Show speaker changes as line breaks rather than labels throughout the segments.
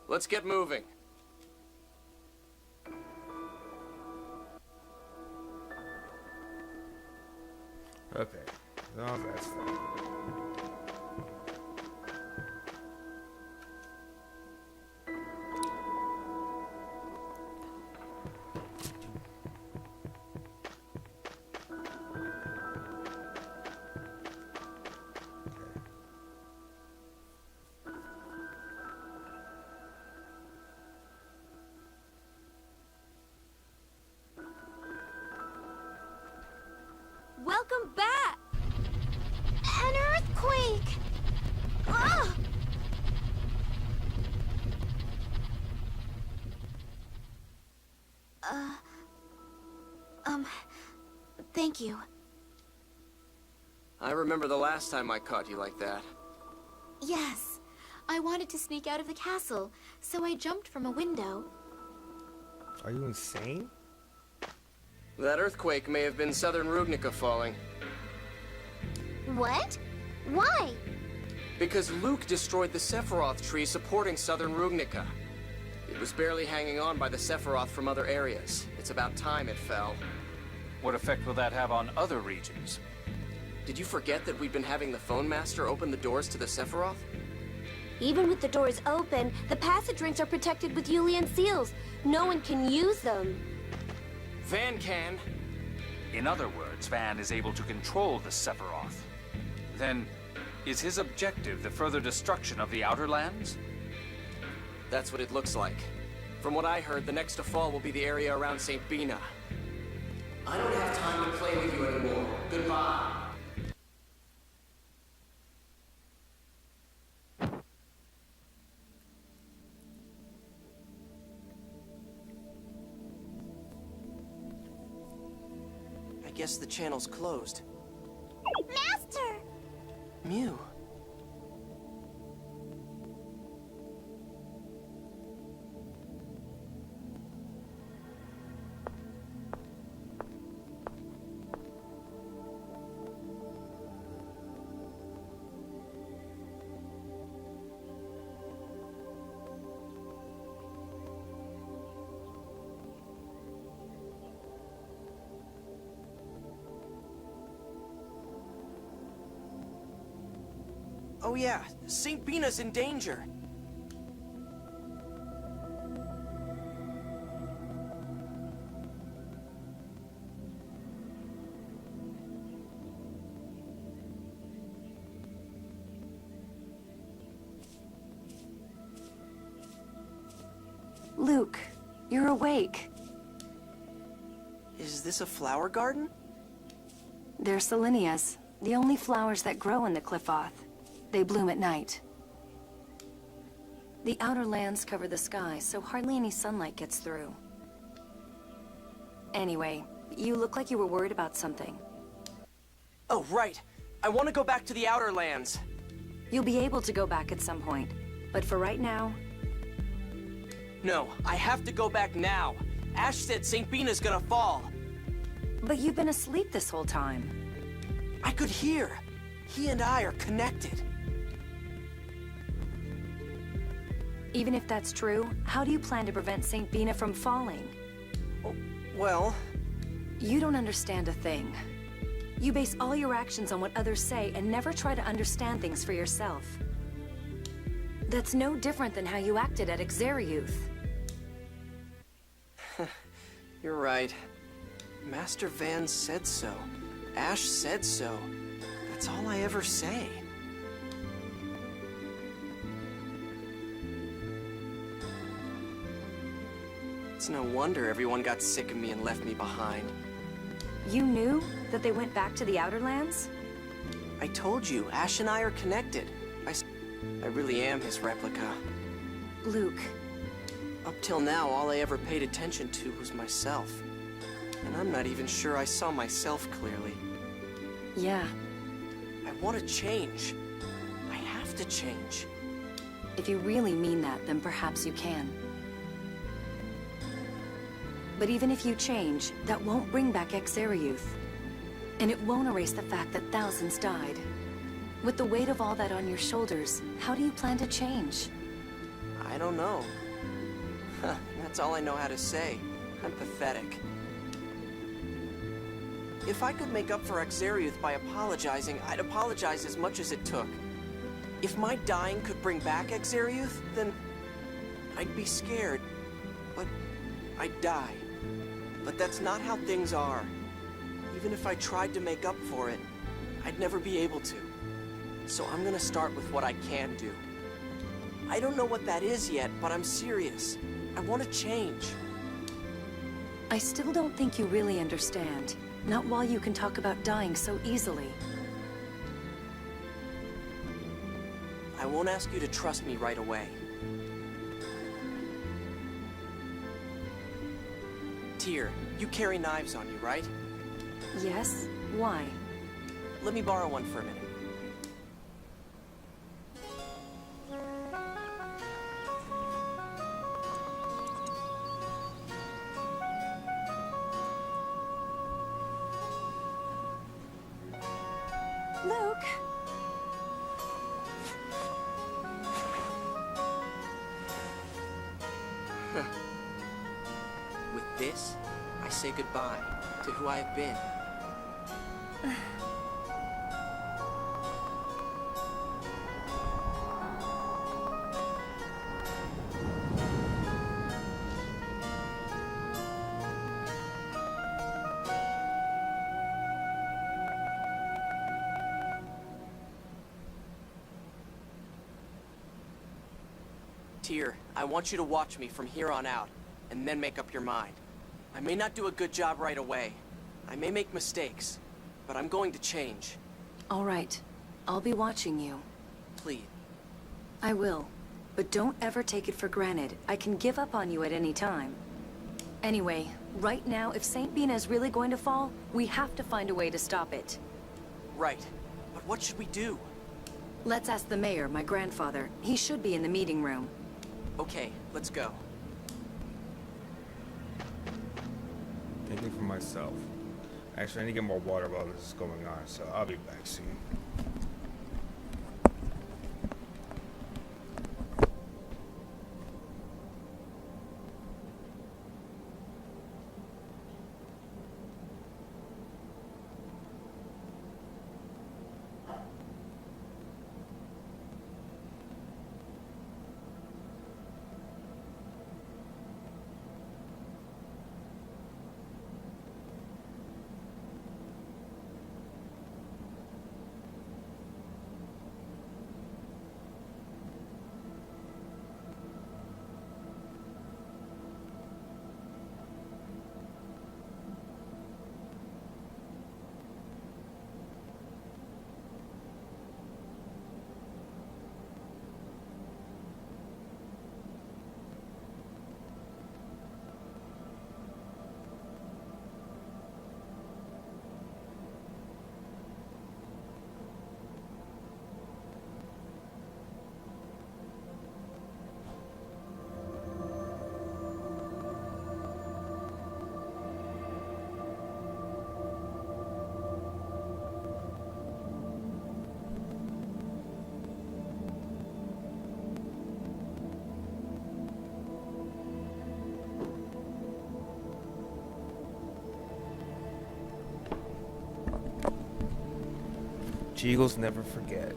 Let's get moving.
Okay. No, that's fine.
Welcome back! An earthquake! Ah! Thank you.
I remember the last time I caught you like that.
Yes. I wanted to sneak out of the castle, so I jumped from a window.
Are you insane?
That earthquake may have been Southern Rugnica falling.
What? Why?
Because Luke destroyed the Sephiroth tree supporting Southern Rugnica. It was barely hanging on by the Sephiroth from other areas. It's about time it fell.
What effect will that have on other regions?
Did you forget that we'd been having the Phone Master open the doors to the Sephiroth?
Even with the doors open, the passage rings are protected with Yulian seals. No one can use them.
Van can.
In other words, Van is able to control the Sephiroth. Then, is his objective the further destruction of the Outer Lands?
That's what it looks like. From what I heard, the next to fall will be the area around St. Bina. I don't have time to play with you anymore. Goodbye. I guess the channel's closed.
Master!
Mew. Oh yeah, St. Bina's in danger.
Luke, you're awake.
Is this a flower garden?
They're Selenias, the only flowers that grow in the Qliphoth. They bloom at night. The outer lands cover the sky, so hardly any sunlight gets through. Anyway, you look like you were worried about something.
Oh, right. I want to go back to the Outer Lands.
You'll be able to go back at some point, but for right now...
No, I have to go back now. Ash said St. Bina's gonna fall.
But you've been asleep this whole time.
I could hear. He and I are connected.
Even if that's true, how do you plan to prevent St. Bina from falling?
Well...
You don't understand a thing. You base all your actions on what others say and never try to understand things for yourself. That's no different than how you acted at Exariuth.
You're right. Master Van said so. Ash said so. That's all I ever say. It's no wonder everyone got sick of me and left me behind.
You knew that they went back to the Outer Lands?
I told you, Ash and I are connected. I really am his replica.
Luke.
Up till now, all I ever paid attention to was myself. And I'm not even sure I saw myself clearly.
Yeah.
I want to change. I have to change.
If you really mean that, then perhaps you can. But even if you change, that won't bring back Exariuth. And it won't erase the fact that thousands died. With the weight of all that on your shoulders, how do you plan to change?
I don't know. That's all I know how to say. I'm pathetic. If I could make up for Exariuth by apologizing, I'd apologize as much as it took. If my dying could bring back Exariuth, then I'd be scared. But I'd die. But that's not how things are. Even if I tried to make up for it, I'd never be able to. So I'm gonna start with what I can do. I don't know what that is yet, but I'm serious. I want to change.
I still don't think you really understand. Not while you can talk about dying so easily.
I won't ask you to trust me right away. Tyr, you carry knives on you, right?
Yes? Why?
Let me borrow one for a minute.
Luke!
With this, I say goodbye to who I have been. Tyr, I want you to watch me from here on out, and then make up your mind. I may not do a good job right away. I may make mistakes, but I'm going to change.
All right. I'll be watching you.
Please.
I will. But don't ever take it for granted. I can give up on you at any time. Anyway, right now, if St. Bina is really going to fall, we have to find a way to stop it.
Right. But what should we do?
Let's ask the mayor, my grandfather. He should be in the meeting room.
Okay, let's go.
Thinking for myself. Actually, I need to get more water while this is going on, so I'll be back soon. Eagles never forget.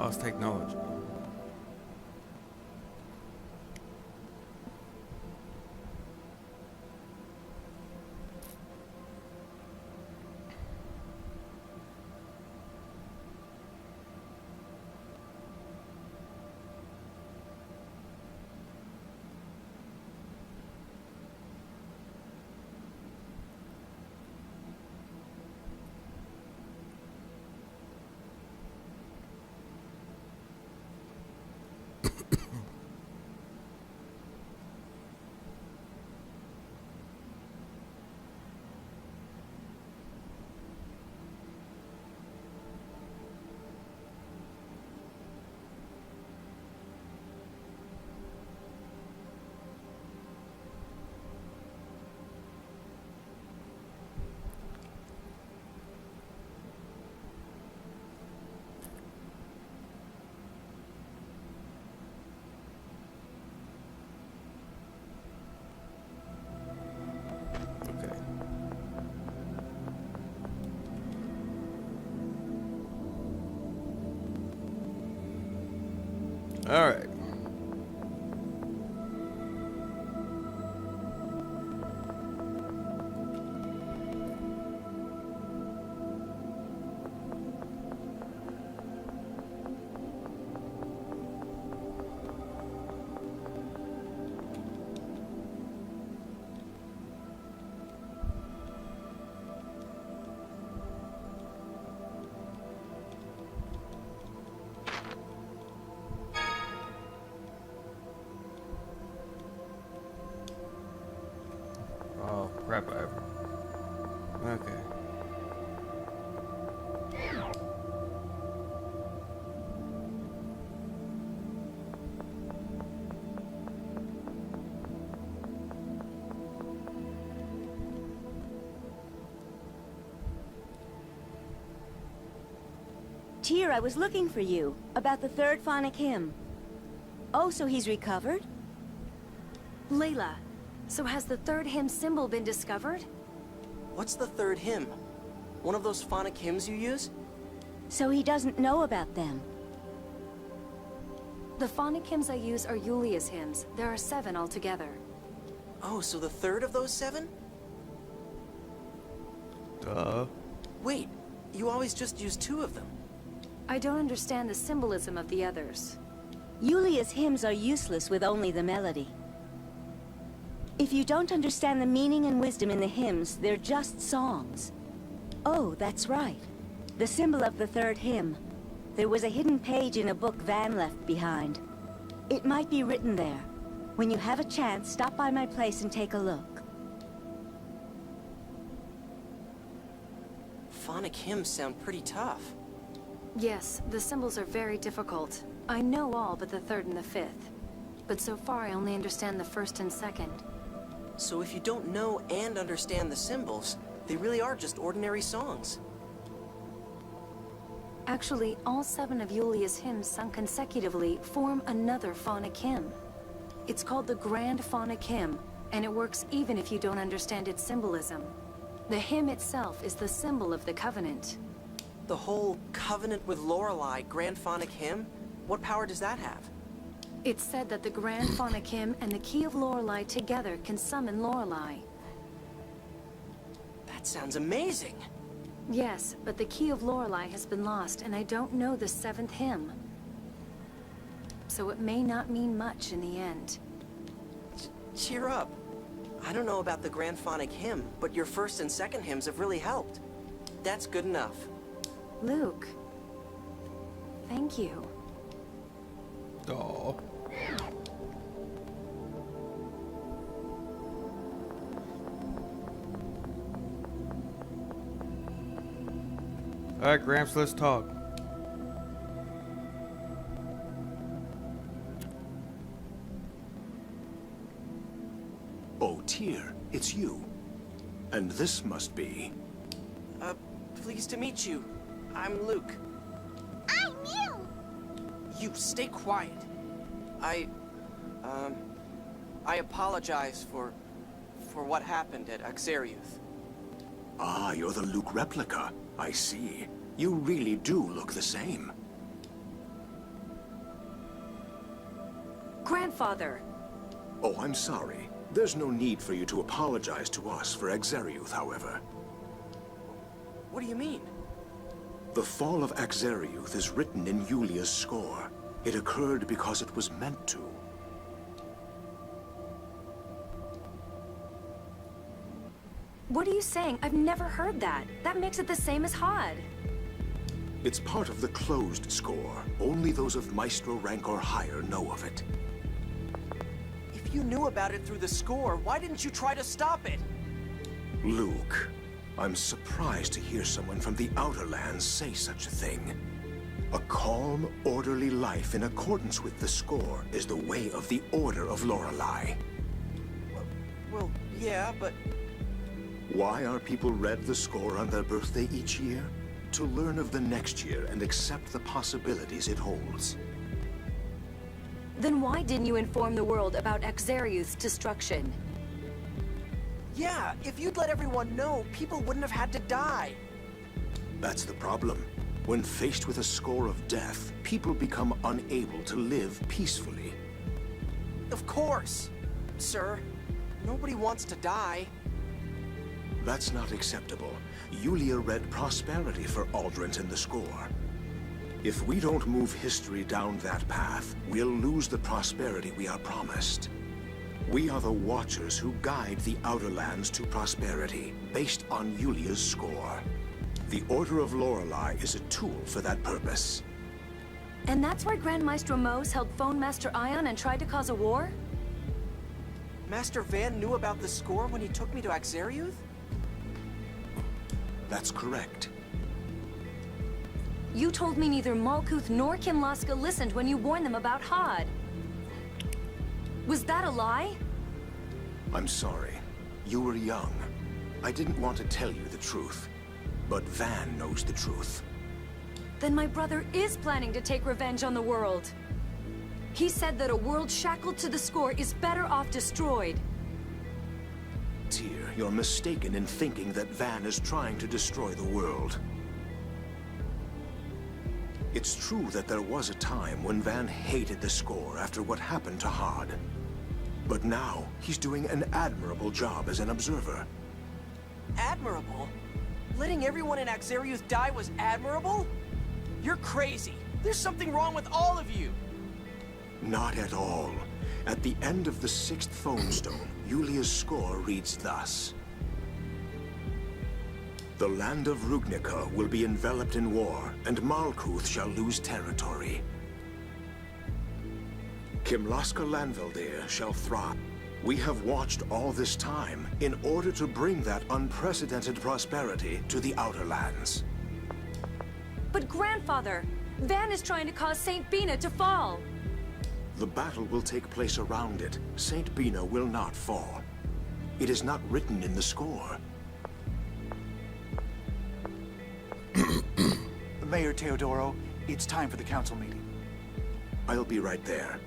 it's technology. Okay. All right. Oh, crap, okay.
Tyr, I was looking for you, about the third phonic hymn. Oh, so he's recovered?
Layla, so has the third hymn symbol been discovered?
What's the third hymn? One of those phonic hymns you use?
So he doesn't know about them.
The phonic hymns I use are Yulia's hymns. There are 7 altogether.
Oh, so the third of those 7?
Duh.
Wait, you always just use 2 of them.
I don't understand the symbolism of the others.
Yulia's hymns are useless with only the melody. If you don't understand the meaning and wisdom in the hymns, they're just songs. Oh, that's right. The symbol of the third hymn. There was a hidden page in a book Van left behind. It might be written there. When you have a chance, stop by my place and take a look.
Phonic hymns sound pretty tough.
Yes, the symbols are very difficult. I know all but the 3rd and the 5th. But so far I only understand the 1st and 2nd.
So if you don't know and understand the symbols, they really are just ordinary songs.
Actually, all 7 of Yulia's hymns sung consecutively form another phonic hymn. It's called the Grand Phonic Hymn, and it works even if you don't understand its symbolism. The hymn itself is the symbol of the Covenant.
The whole Covenant with Lorelei Grand Phonic Hymn? What power does that have?
It's said that the Grand Phonic Hymn and the Key of Lorelei together can summon Lorelei.
That sounds amazing.
Yes, but the Key of Lorelei has been lost, and I don't know the 7th hymn. So it may not mean much in the end.
Cheer up. I don't know about the Grand Phonic Hymn, but your 1st and 2nd hymns have really helped. That's good enough.
Luke. Thank you.
Oh. Alright, Gramps, let's talk.
Oh, Tyr, it's you. And this must be...
Pleased to meet you. I'm Luke.
I'm you!
You stay quiet. I apologize for what happened at Axariuth.
Ah, you're the Luke replica. I see. You really do look the same.
grandfather.
Oh, I'm sorry. There's no need for you to apologize to us for Axariuth, however.
What do you mean?
The fall of Axariuth is written in Yulia's score. It occurred because it was meant to.
What are you saying? I've never heard that. That makes it the same as Hod.
It's part of the closed score. Only those of Maestro rank or higher know of it.
If you knew about it through the score, why didn't you try to stop it?
Luke, I'm surprised to hear someone from the Outer Lands say such a thing. A calm, orderly life in accordance with the score is the way of the Order of Lorelei.
Well, yeah, but...
Why are people read the score on their birthday each year? To learn of the next year and accept the possibilities it holds.
Then why didn't you inform the world about Axariuth's destruction?
Yeah, if you'd let everyone know, people wouldn't have had to die.
That's the problem. When faced with a score of death, people become unable to live peacefully.
Of course, sir. Nobody wants to die.
That's not acceptable. Yulia read prosperity for Aldrich in the score. If we don't move history down that path, we'll lose the prosperity we are promised. We are the Watchers who guide the Outer Lands to prosperity, based on Yulia's score. The Order of Lorelei is a tool for that purpose.
And that's why Grand Maestro Mose held Phone Master Ion and tried to cause a war?
Master Van knew about the score when he took me to Axariuth?
That's correct.
You told me neither Malkuth nor Kimlaska listened when you warned them about Hod. Was that a lie?
I'm sorry. You were young. I didn't want to tell you the truth. But Van knows the truth.
Then my brother is planning to take revenge on the world. He said that a world shackled to the score is better off destroyed.
Tyr, you're mistaken in thinking that Van is trying to destroy the world. It's true that there was a time when Van hated the score after what happened to Hod. But now, he's doing an admirable job as an observer.
Admirable? Letting everyone in Axariuth die was admirable? You're crazy. There's something wrong with all of you.
Not at all. At the end of the 6th phone stone, Yulia's score reads thus. The land of Rugnica will be enveloped in war, and Malkuth shall lose territory. Kimlaska Lanveldir shall thrive. We have watched all this time in order to bring that unprecedented prosperity to the Outer Lands.
But grandfather, Van is trying to cause Saint Bina to fall.
The battle will take place around it. Saint Bina will not fall. It is not written in the score.
Mayor Teodoro, it's time for the council meeting.
I'll be right there.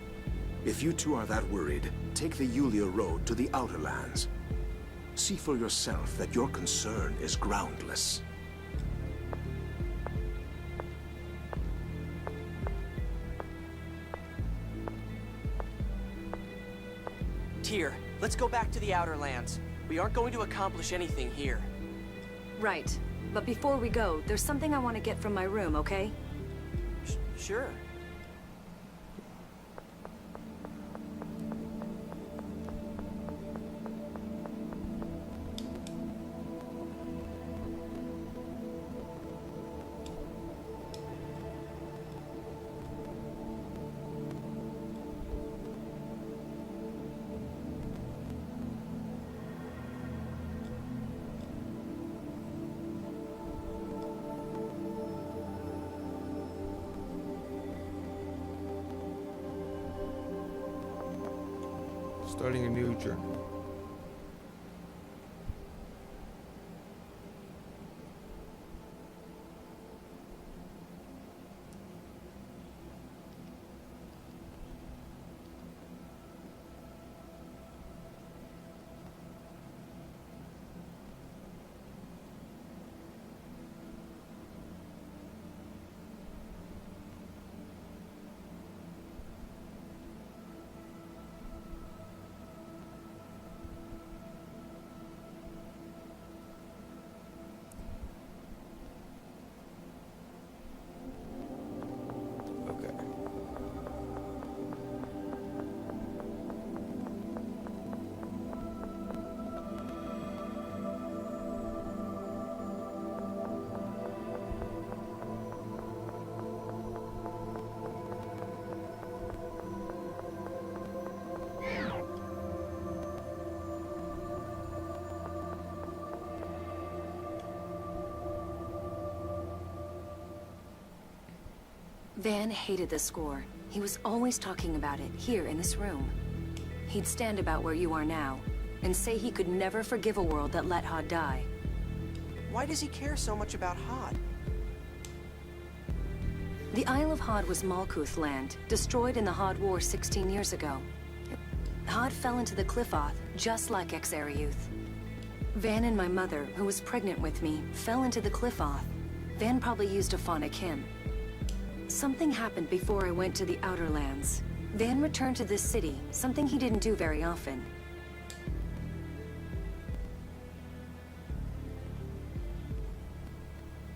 If you two are that worried, take the Yulia Road to the Outer Lands. See for yourself that your concern is groundless.
Tyr, let's go back to the Outer Lands. We aren't going to accomplish anything here.
Right. But before we go, there's something I want to get from my room, okay?
Sure.
Starting a new journey.
Van hated the score. He was always talking about it, here in this room. He'd stand about where you are now, and say he could never forgive a world that let Hod die.
Why does he care so much about Hod?
The Isle of Hod was Malkuth land, destroyed in the Hod War 16 years ago. Hod fell into the Qliphoth, just like Exariuth. Van and my mother, who was pregnant with me, fell into the Qliphoth. Van probably used a phonic hymn. Something happened before I went to the Outer Lands. Van returned to this city, something he didn't do very often.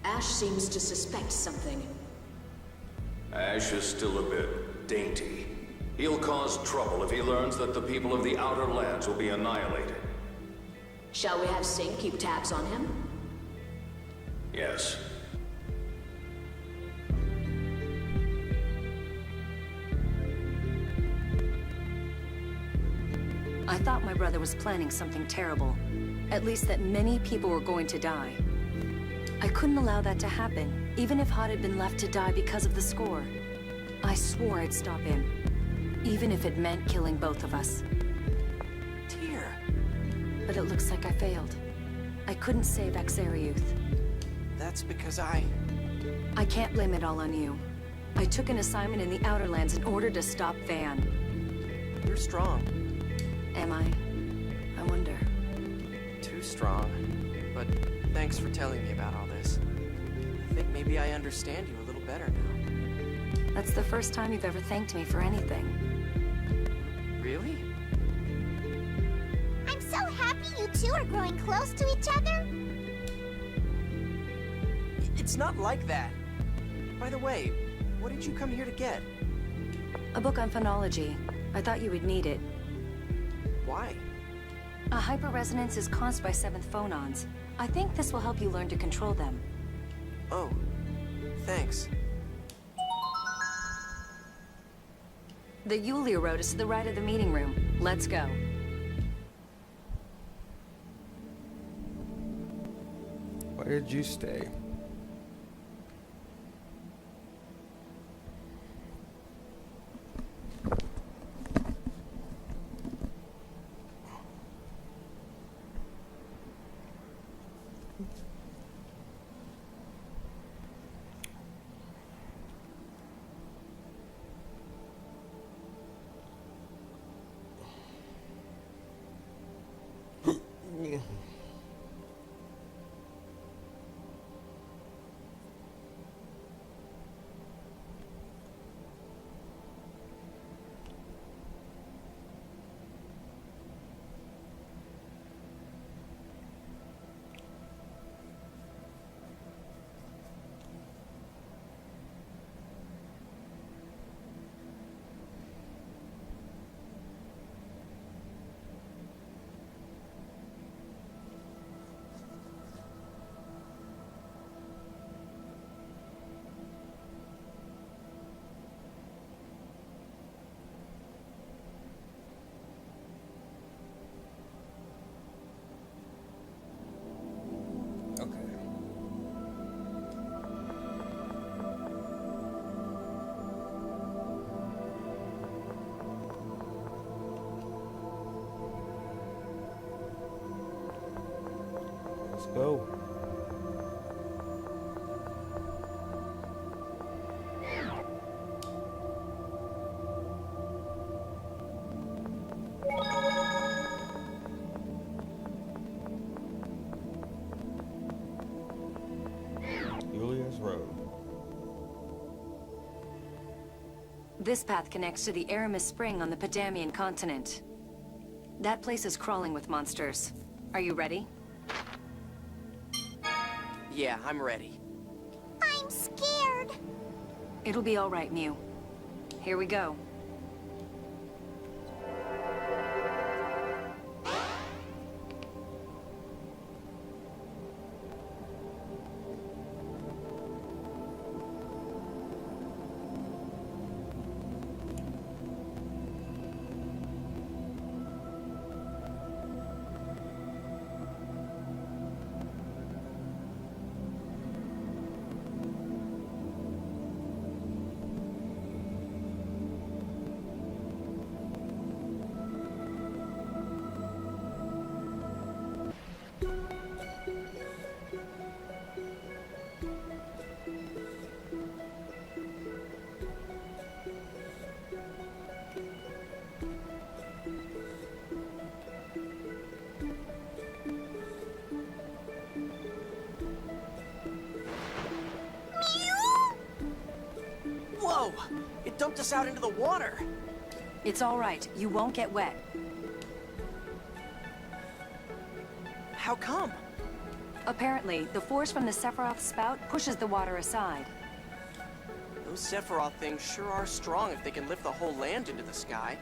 Ash seems to suspect something.
Ash is still a bit dainty. He'll cause trouble if he learns that the people of the Outer Lands will be annihilated.
Shall we have Sing keep tabs on him?
Yes.
I thought my brother was planning something terrible. At least that many people were going to die. I couldn't allow that to happen, even if Hod had been left to die because of the score. I swore I'd stop him, even if it meant killing both of us.
Tyr.
But it looks like I failed. I couldn't save Exariuth.
That's because I
can't blame it all on you. I took an assignment in the Outer Lands in order to stop Van.
You're strong.
Am I? I wonder.
Too strong. But thanks for telling me about all this. I think maybe I understand you a little better now.
That's the first time you've ever thanked me for anything.
Really?
I'm so happy you two are growing close to each other.
It's not like that. By the way, what did you come here to get?
A book on phonology. I thought you would need it.
Why?
A hyperresonance is caused by seventh phonons. I think this will help you learn to control them.
Oh, thanks.
The Yulia Road is to the right of the meeting room. Let's go.
Where did you stay? Let's go. Yulia's Road.
This path connects to the Aramis Spring on the Padamian continent. That place is crawling with monsters. Are you ready?
Yeah, I'm ready.
I'm scared.
It'll be all right, Mew. Here we go.
No! It dumped us out into the water!
It's all right. You won't get wet.
How come?
Apparently, the force from the Sephiroth spout pushes the water aside.
Those Sephiroth things sure are strong if they can lift the whole land into the sky.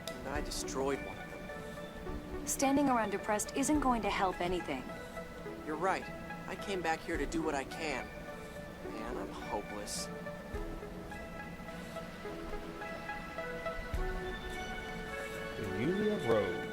And I destroyed one of them.
Standing around depressed isn't going to help anything.
You're right. I came back here to do what I can. Man, I'm hopeless.
The Yulia Road.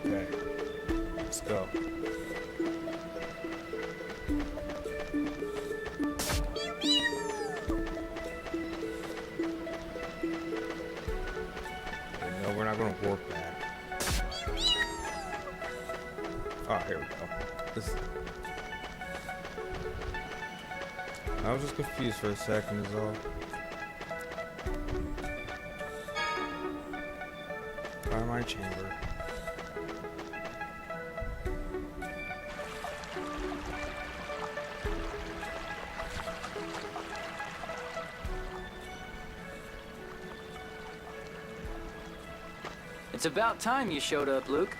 Okay, let's go. No, we're not gonna warp back. Oh, here we go. This. I was just confused for a second, is all. By my chamber.
It's about time you showed up, Luke.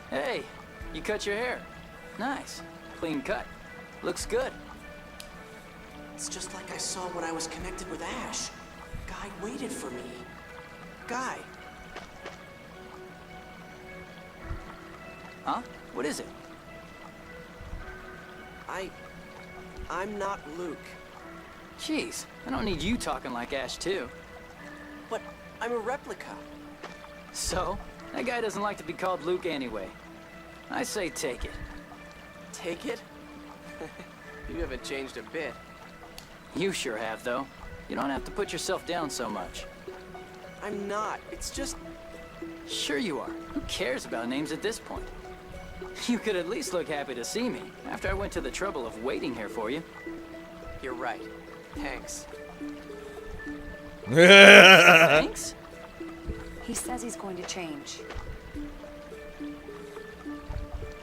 Hey, you cut your hair. Nice. Clean cut. Looks good.
It's just like I saw when I was connected with Ash. Guy waited for me. Guy.
Huh? What is it?
I'm not Luke.
Jeez, I don't need you talking like Ash too.
But I'm a replica.
So, that guy doesn't like to be called Luke anyway. I say take it.
Take it? You haven't changed a bit.
You sure have, though. You don't have to put yourself down so much.
I'm not. It's just...
Sure you are. Who cares about names at this point? You could at least look happy to see me, after I went to the trouble of waiting here for you.
You're right. Thanks.
Thanks?
He says he's going to change.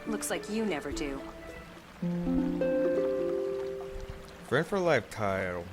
Looks like you never do.
Friend for life title.